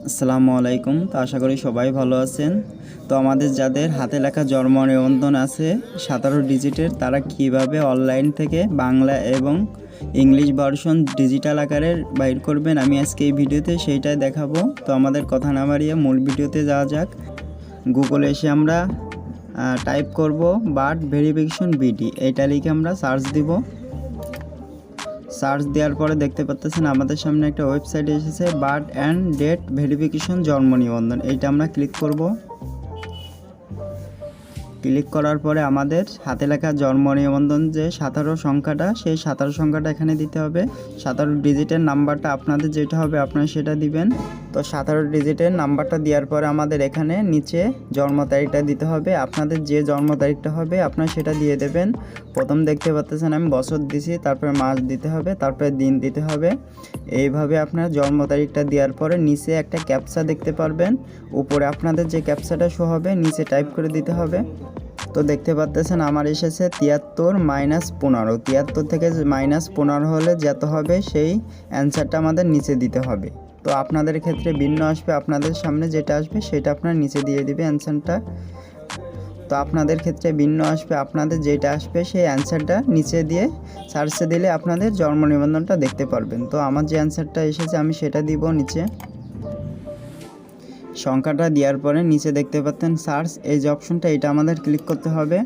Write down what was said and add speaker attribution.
Speaker 1: আসসালামু আলাইকুম। তো আশা করি সবাই ভালো আছেন। তো আমাদের যাদের হাতে লেখা জন্ম নিবন্ধন আছে 17 ডিজিটের, তারা কিভাবে অনলাইন থেকে বাংলা এবং ইংলিশ ভার্সন ডিজিটাল আকারে বাইর করবেন, আমি আজকে এই ভিডিওতে সেইটাই দেখাবো। তো আমাদের কথা না বাড়িয়ে মূল ভিডিওতে যাওয়া যাক। গুগলে এসে আমরা টাইপ করব বার্থ ভেরিফিকেশন বিডি, এইটা লিখে আমরা সার্চ দিব। সার্চ দেওয়ার পরে দেখতে পাচ্ছেন আমাদের সামনে একটা ওয়েবসাইট এসেছে, বার্থ অ্যান্ড ডেট ভেরিফিকেশন জন্ম নিবন্ধন। এইটা আমরা ক্লিক করব। ক্লিক করার পরে আমাদের হাতে লেখা জন্ম নিবন্ধন যে 17 সংখ্যাটা, সেই 17 সংখ্যাটা এখানে দিতে হবে। 17 ডিজিটের নাম্বারটা আপনাদের যেটা হবে আপনারা সেটা দিবেন। তো 17 ডিজিটের নাম্বারটা দেওয়ার পরে আমাদের এখানে নিচে জন্ম তারিখটা দিতে হবে। আপনাদের যে জন্ম তারিখটা হবে আপনারা সেটা দিয়ে দেবেন। প্রথম দেখতে পাচ্ছেন আমি বছর দিছি, তারপরে মাস দিতে হবে, তারপরে দিন দিতে হবে। এইভাবে আপনার জন্ম তারিখটা দেওয়ার পরে নিচে একটা ক্যাপচা দেখতে পারবেন। উপরে আপনাদের যে ক্যাপচাটা শো হবে নিচে টাইপ করে দিতে হবে। তো দেখতে পাচ্ছেন আমার এসেছে 73 - 15। 73 থেকে -15 হলে যত হবে সেই অ্যান্সারটা আমাদের নিচে দিতে হবে। তো আপনাদের ক্ষেত্রে ভিন্ন আসবে, আপনাদের সামনে যেটা আসবে সেটা আপনার নিচে দিয়ে দিবে অ্যান্সারটা। তো আপনাদের ক্ষেত্রে ভিন্ন আসবে, আপনাদের যেটা আসবে সেই অ্যান্সারটা নিচে দিয়ে সার্চে দিলে আপনাদের জন্ম নিবন্ধনটা দেখতে পারবেন। তো আমার যে অ্যান্সারটা এসেছে আমি সেটা দিব নিচে। সংখ্যাটা দেওয়ার পরে নিচে দেখতে পাচ্ছেন সার্চ, এই যে অপশনটা, এটা আমাদের ক্লিক করতে হবে।